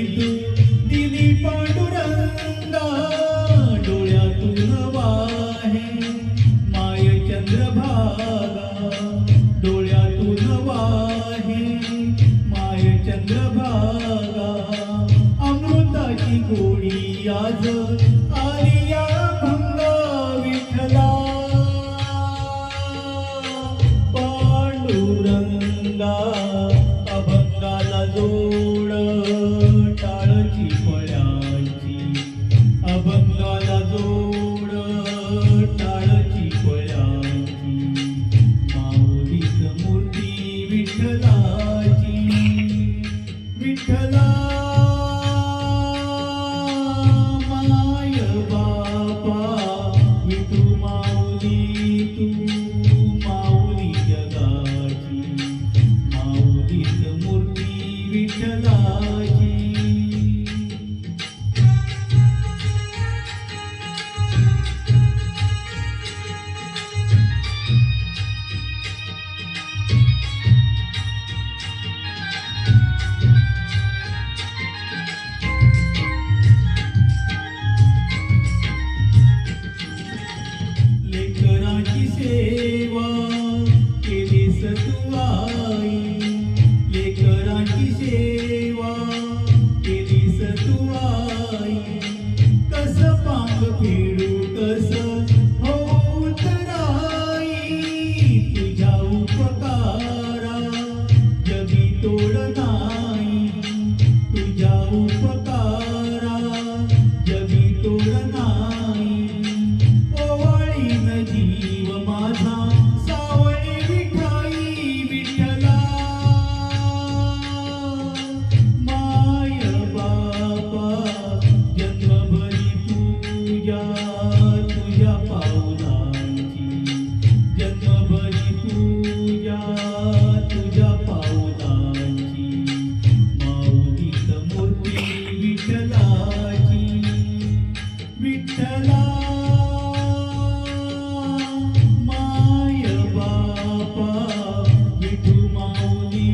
तू दिली पांडुरंगा, डोळ्यातून वाहे माय चंद्रभागा, डोळ्यातून वाहे माय चंद्रभागा. अमृताची गोडी आज आली या भंगा विठ्ठला, पांडुरंगा अभंगाला जोड टाळची फळ्यांची, अभंगाला जोड टाळची फळ्यांची. माऊलीच मूर्ती विठ्ठलाची, विठ्ठला माय बापा विठू माऊली तू माऊली जगाची, माऊलीच मूर्ती विठ्ठलाची. लेकरांची सेवा केलीस तू आई, लेकरांची सेवा केलीस तू आई. कस पांग फेडू कस होऊ तराई, तुझ्या उपकारा जगी तोड नाही, तुझ्या उपकारा जगी तोड नाही. ओवाळीन जीव माझा सावळे विठाई विठ्ठला, माय बापा जन्मभरी पूजा तुझ्या पावलांची, जन्मभरी पूजा तुझ्या पावलांची. माऊलीच मूर्ती विठ्ठलाची, विठ्ठला माय बापा विठू माऊली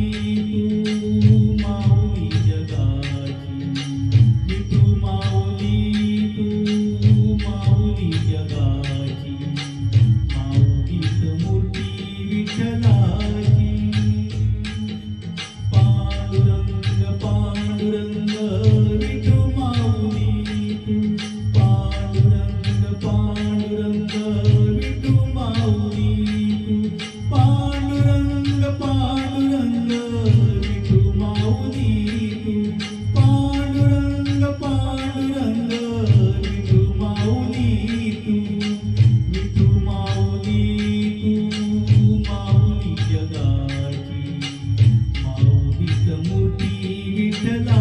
तू माऊली जगाची, विठू माऊली तू माऊली जगाची. माऊलीच मूर्ती विठ्ठलाची. पांडुरंग पांडुरंग विठू माऊली तू, पांडुरंग पांडुरंग विठू माऊली तू, पांडुरंग पांडुरंग विठू माऊली तू, पांडुरंग पांडुरंग विठू माऊली तू, विठू माऊली तू माऊली जगाची. माऊलीच मूर्ती विठ्ठला.